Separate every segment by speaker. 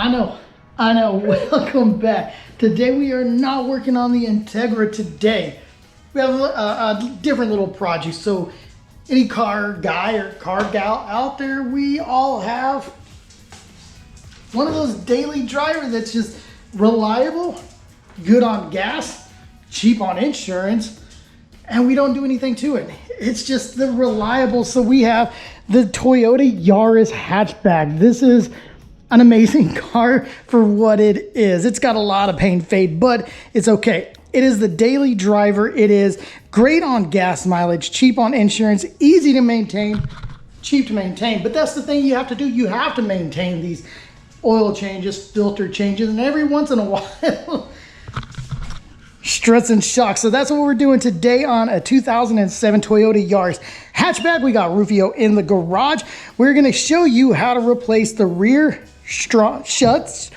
Speaker 1: I know, welcome back. Today we are not working on the Integra today. We have a different little project. So any car guy or car gal out there, we all have one of those daily drivers that's just reliable, good on gas, cheap on insurance, and we don't do anything to it. It's just the reliable. So we have the Toyota Yaris hatchback. This is an amazing car for what it is. It's got a lot of paint fade, but it's okay. It is the daily driver. It is great on gas mileage, cheap on insurance, easy to maintain, cheap to maintain. But that's the thing you have to do. You have to maintain these oil changes, filter changes, and every once in a while, struts and shocks. So that's what we're doing today on a 2007 Toyota Yaris hatchback. We got Rufio in the garage. We're gonna show you how to replace the rear shocks,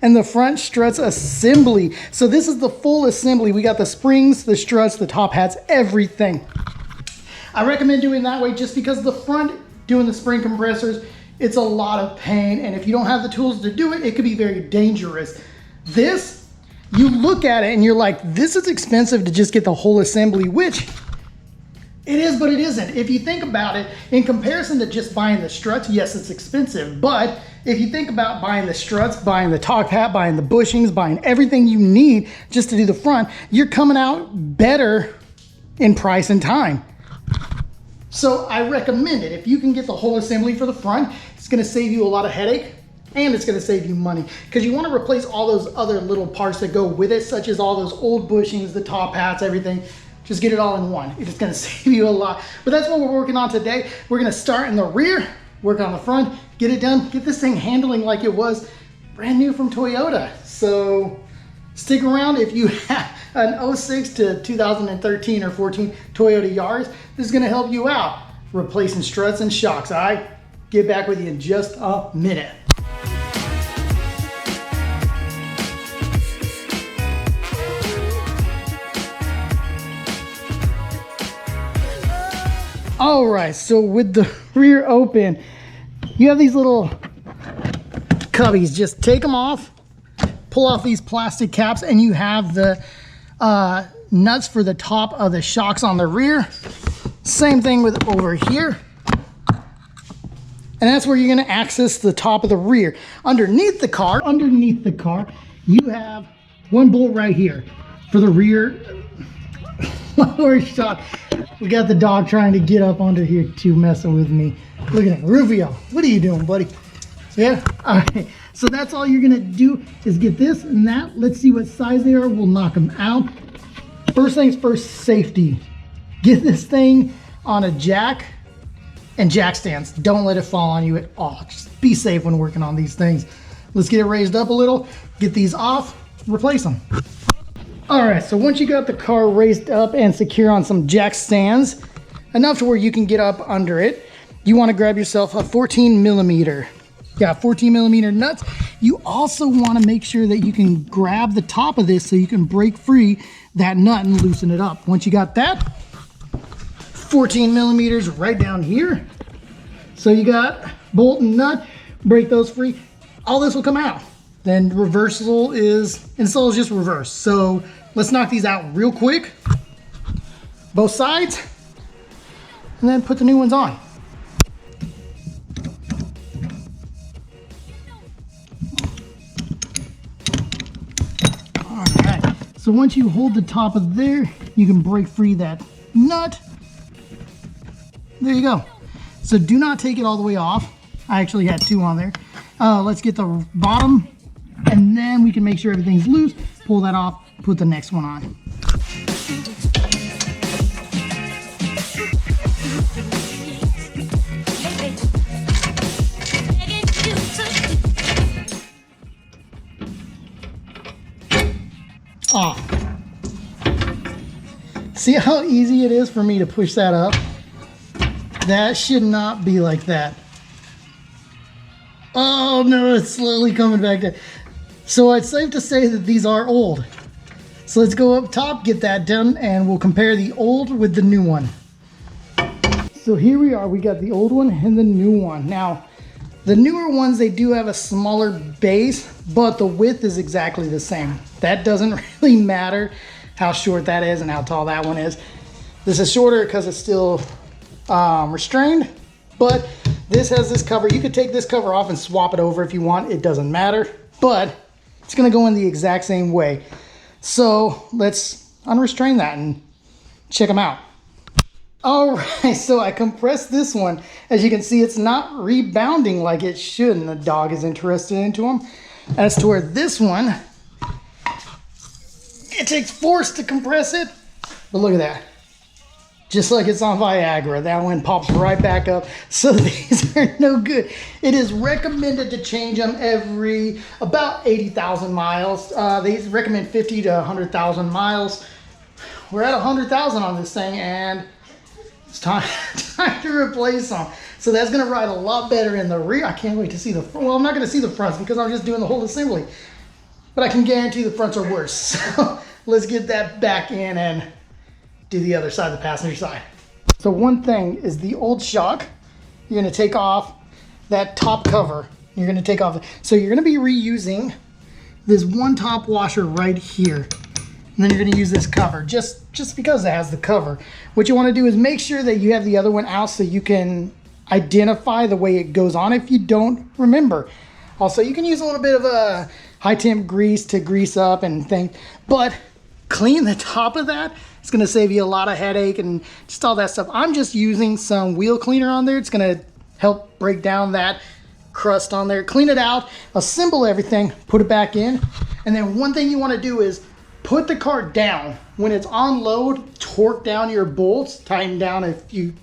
Speaker 1: and the front struts assembly. So this is the full assembly. We got the springs, the struts, the top hats, everything. I recommend doing that way just because the front, doing the spring compressors, it's a lot of pain. And if you don't have the tools to do it, it could be very dangerous. This, you look at it and you're like, this is expensive to just get the whole assembly, which it is, but it isn't. If you think about it, in comparison to just buying the struts, yes, it's expensive. But if you think about buying the struts, buying the top hat, buying the bushings, buying everything you need just to do the front, you're coming out better in price and time. So I recommend it. If you can get the whole assembly for the front, it's gonna save you a lot of headache and it's gonna save you money because you wanna replace all those other little parts that go with it, such as all those old bushings, the top hats, everything. Just get it all in one. It's gonna save you a lot. But that's what we're working on today. We're gonna start in the rear, work on the front, get it done, get this thing handling like it was brand new from Toyota. So stick around. If you have an 06 to 2013 or 14 Toyota Yaris, this is gonna help you out replacing struts and shocks. All right, get back with you in just a minute. All right, so with the rear open, you have these little cubbies. Just take them off, pull off these plastic caps, and you have the nuts for the top of the shocks on the rear. Same thing with over here. And that's where you're gonna access the top of the rear. Underneath the car, you have one bolt right here for the rear lower shock. We got the dog trying to get up under here too, messing with me. Look at that, Rufio. What are you doing, buddy? Yeah, all right. So that's all you're gonna do is get this and that. Let's see what size they are. We'll knock them out. First things first, safety. Get this thing on a jack and jack stands. Don't let it fall on you at all. Just be safe when working on these things. Let's get it raised up a little, get these off, replace them. All right, so once you got the car raised up and secure on some jack stands, enough to where you can get up under it, you want to grab yourself a 14 millimeter. Got 14 millimeter nuts. You also want to make sure that you can grab the top of this so you can break free that nut and loosen it up. Once you got that, 14 millimeters right down here. So you got bolt and nut, break those free. All this will come out. Then reversal is, install is just reverse. So let's knock these out real quick. Both sides. And then put the new ones on. All right. So once you hold the top of there, you can break free that nut. There you go. So do not take it all the way off. I actually had two on there. Let's get the bottom. And then we can make sure everything's loose, pull that off, put the next one on. Oh. See how easy it is for me to push that up? That should not be like that. Oh no, it's slowly coming back down. So it's safe to say that these are old. So let's go up top, get that done, and we'll compare the old with the new one. So here we are, we got the old one and the new one. Now, The newer ones, they do have a smaller base, but the width is exactly the same. That doesn't really matter how short that is and how tall that one is. This is shorter because it's still restrained, but this has this cover. You could take this cover off and swap it over if you want. It doesn't matter, but it's gonna go in the exact same way. So let's unrestrain that and check them out. All right, so I compressed this one. As you can see, it's not rebounding like it should, and the dog is interested into them. As to where this one, it takes force to compress it, but look at that. Just like it's on Viagra, that one pops right back up. So these are no good. It is recommended to change them every about 80,000 miles. They recommend 50 to 100,000 miles. We're at 100,000 on this thing, and it's time to replace them. So that's gonna ride a lot better in the rear. I can't wait to see the front. Well, I'm not gonna see the fronts because I'm just doing the whole assembly, but I can guarantee the fronts are worse. So let's get that back in and do the other side, the passenger side. So one thing is the old shock, you're gonna take off that top cover. You're gonna take off, so you're gonna be reusing this one top washer right here. And then you're gonna use this cover, just because it has the cover. What you wanna do is make sure that you have the other one out so you can identify the way it goes on if you don't remember. Also, you can use a little bit of a high temp grease to grease up and things, but clean the top of that. It's gonna save you a lot of headache and just all that stuff. I'm just using some wheel cleaner on there. It's gonna help break down that crust on there. Clean it out, assemble everything, put it back in. And then one thing you wanna do is put the car down. When it's on load, torque down your bolts, tighten down if you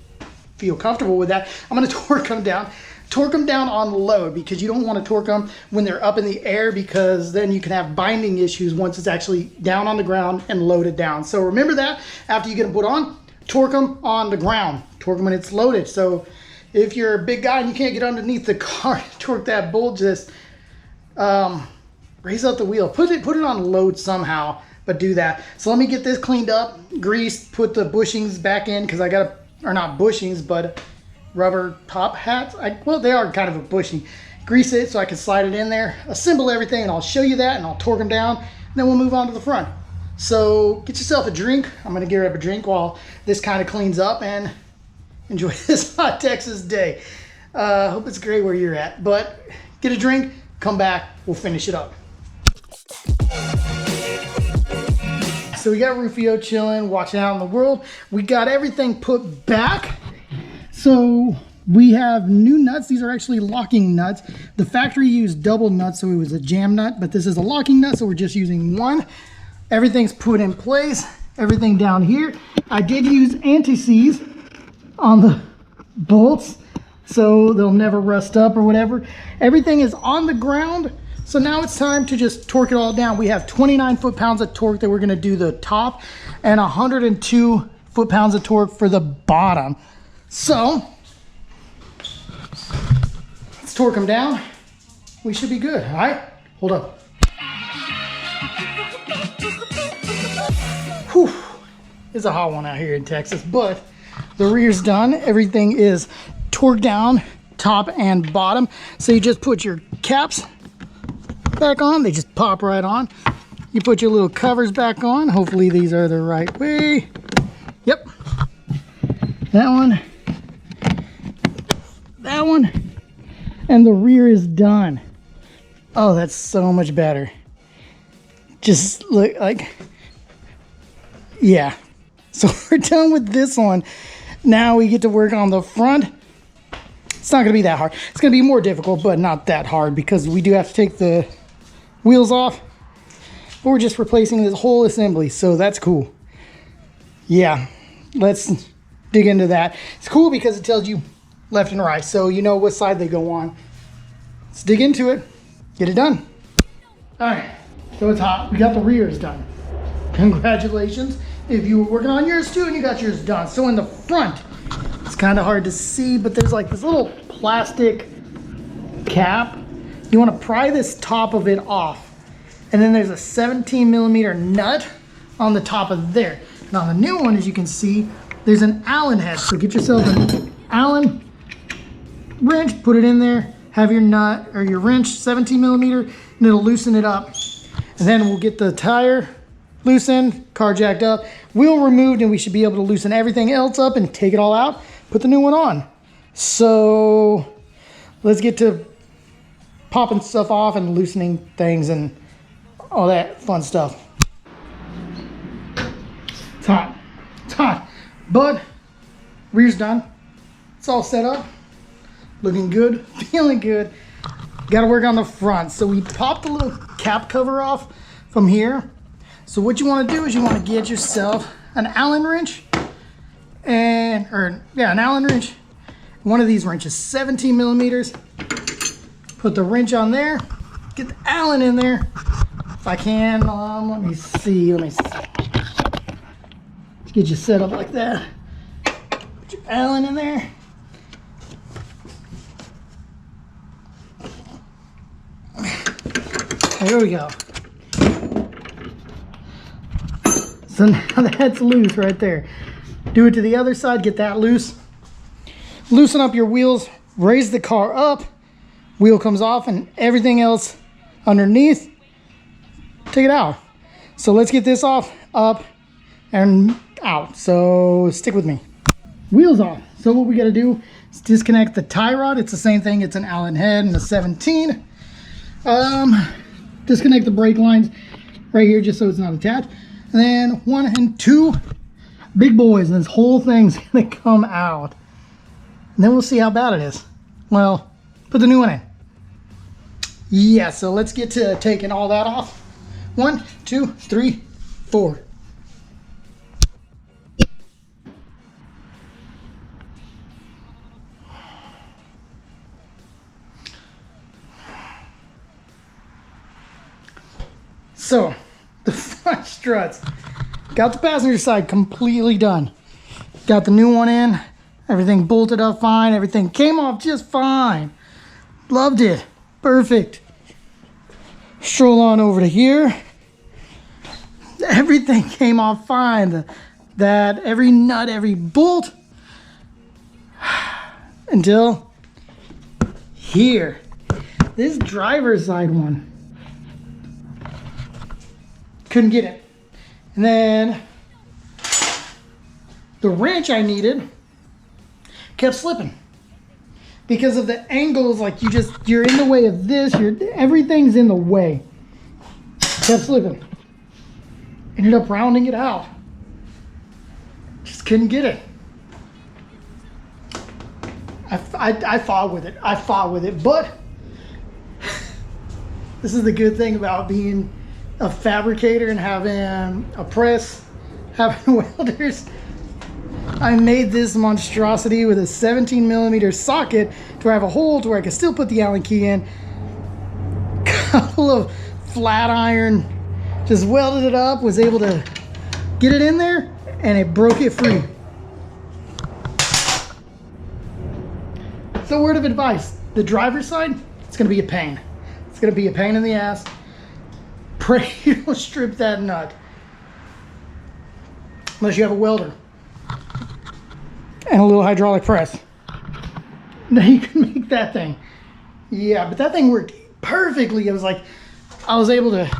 Speaker 1: feel comfortable with that. I'm gonna torque them down. Torque them down on load because you don't wanna torque them when they're up in the air because then you can have binding issues once it's actually down on the ground and loaded down. So remember that after you get them put on, torque them on the ground. Torque them when it's loaded. So if you're a big guy and you can't get underneath the car, torque that bolt, just raise up the wheel. Put it on load somehow. But do that. So let me get this cleaned up, greased, put the bushings back in because I got, or not bushings, but rubber top hats. Well, they are kind of a bushing. Grease it so I can slide it in there, assemble everything, and I'll show you that, and I'll torque them down, and then we'll move on to the front. So get yourself a drink. I'm gonna gear up a drink while this kind of cleans up and enjoy this hot Texas day. Hope it's great where you're at, but get a drink, come back, we'll finish it up. So we got Rufio chilling, watching out in the world. We got everything put back. So we have new nuts. These are actually locking nuts. The factory used double nuts, so it was a jam nut, but this is a locking nut, so we're just using one. Everything's put in place, everything down here. I did use anti-seize on the bolts, so they'll never rust up or whatever. Everything is on the ground. So now it's time to just torque it all down. We have 29 foot-pounds of torque that we're gonna do the top and 102 foot-pounds of torque for the bottom. So let's torque them down. We should be good, all right? Hold up. Whew, it's a hot one out here in Texas, but the rear's done. Everything is torqued down, top and bottom. So you just put your caps back on, they just pop right on. You put your little covers back on. Hopefully these are the right way. Yep. That one, and the rear is done. Oh, that's so much better. Just look like, yeah. So we're done with this one. Now we get to work on the front. It's not gonna be that hard. It's gonna be more difficult, but not that hard because we do have to take the wheels off. But we're just replacing this whole assembly, so that's cool. Yeah, let's dig into that. It's cool because it tells you left and right, so you know what side they go on. Let's dig into it, get it done. All right, so it's hot. We got the rears done. Congratulations. If you were working on yours too and you got yours done. So in the front, it's kind of hard to see, but there's like this little plastic cap. You want to pry this top of it off. And then there's a 17 millimeter nut on the top of there. And on the new one, as you can see, there's an Allen head. So get yourself an Allen wrench, put it in there, have your nut or your wrench 17 millimeter, and it'll loosen it up. And then we'll get the tire loosened, car jacked up, wheel removed, and we should be able to loosen everything else up and take it all out, put the new one on. So let's get to popping stuff off and loosening things and all that fun stuff. It's hot. It's hot. But rear's done. It's all set up. Looking good. Feeling good. Got to work on the front. So we popped the little cap cover off from here. So what you want to do is you want to get yourself an Allen wrench. An Allen wrench. One of these wrenches, 17 millimeters. Put the wrench on there. Get the Allen in there. If I can, let me see. Let's get you set up like that. Put your Allen in there. There we go. So now that's loose right there. Do it to the other side, get that loose. Loosen up your wheels, raise the car up, wheel comes off, and everything else underneath, take it out. So let's get this off, up, and out. So stick with me. Wheels off. So what we gotta do is disconnect the tie rod. It's the same thing, it's an Allen head and a 17. Disconnect the brake lines right here just so it's not attached. And then 1 and 2 big boys, and this whole thing's gonna come out. And then we'll see how bad it is. Well, put the new one in. Yeah, so let's get to taking all that off. 1, 2, 3, 4. So, the front struts. Got the passenger side completely done. Got the new one in. Everything bolted up fine. Everything came off just fine. Loved it. Perfect. Stroll on over to here. Everything came off fine. That every nut, every bolt. Until here. This driver's side one. Couldn't get it. And then the wrench I needed kept slipping because of the angles. Like you're in the way of this. Everything's in the way. Kept slipping. Ended up rounding it out. Just couldn't get it. I fought with it. But this is the good thing about being a fabricator and having a press, having welders. I made this monstrosity with a 17 millimeter socket to where I have a hole to where I can still put the Allen key in. Couple of flat iron, just welded it up, was able to get it in there, and it broke it free. So word of advice, the driver's side, it's gonna be a pain. It's gonna be a pain in the ass. Pray you don't strip that nut. Unless you have a welder. And a little hydraulic press. Now you can make that thing. Yeah, but that thing worked perfectly. It was like, I was able to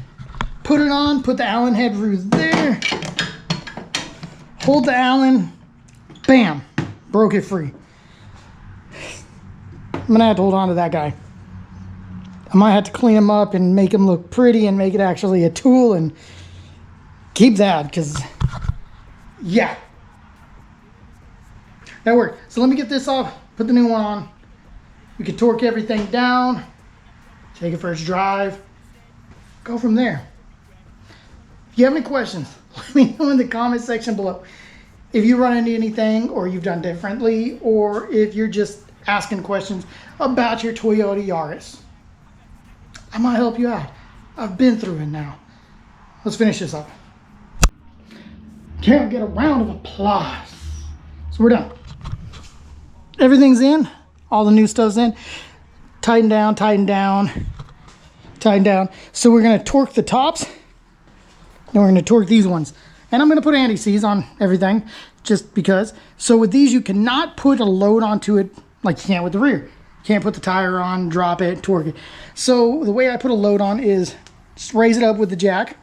Speaker 1: put it on, put the Allen head through there, hold the Allen, bam, broke it free. I'm gonna have to hold on to that guy. I might have to clean him up and make him look pretty and make it actually a tool and keep that, because, yeah. That worked. So let me get this off, put the new one on. We can torque everything down, take it for its drive, go from there. If you have any questions, let me know in the comment section below. If you run into anything or you've done differently, or if you're just asking questions about your Toyota Yaris, I might help you out. I've been through it now. Let's finish this up. Can't get a round of applause. So we're done. Everything's in. All the new stuff's in. Tighten down, tighten down, tighten down. So we're gonna torque the tops. Then we're gonna torque these ones. And I'm gonna put anti-seize on everything just because. So with these, you cannot put a load onto it like you can with the rear. Can't put the tire on, drop it, torque it. So the way I put a load on is just raise it up with the jack,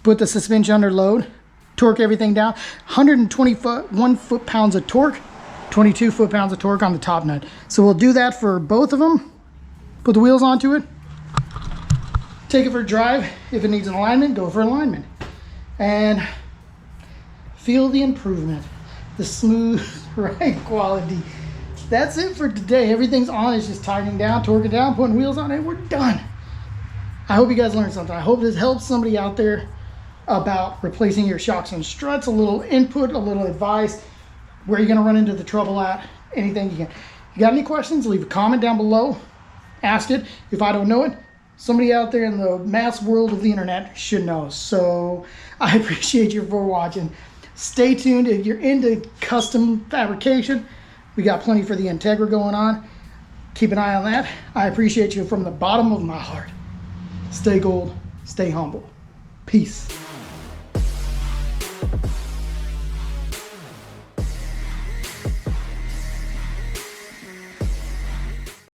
Speaker 1: put the suspension under load, torque everything down. 121 foot-pounds of torque, 22 foot-pounds of torque on the top nut. So we'll do that for both of them. Put the wheels onto it. Take it for a drive. If it needs an alignment, go for alignment. And feel the improvement. The smooth ride quality. That's it for today. Everything's on. It's just tightening down, torquing down, putting wheels on it. We're done. I hope you guys learned something. I hope this helps somebody out there about replacing your shocks and struts. A little input, a little advice. Where you're going to run into the trouble at. Anything you can. If you got any questions, leave a comment down below. Ask it. If I don't know it, somebody out there in the mass world of the internet should know. So I appreciate you for watching. Stay tuned. If you're into custom fabrication, we got plenty for the Integra going on. Keep an eye on that. I appreciate you from the bottom of my heart. Stay gold, stay humble. Peace.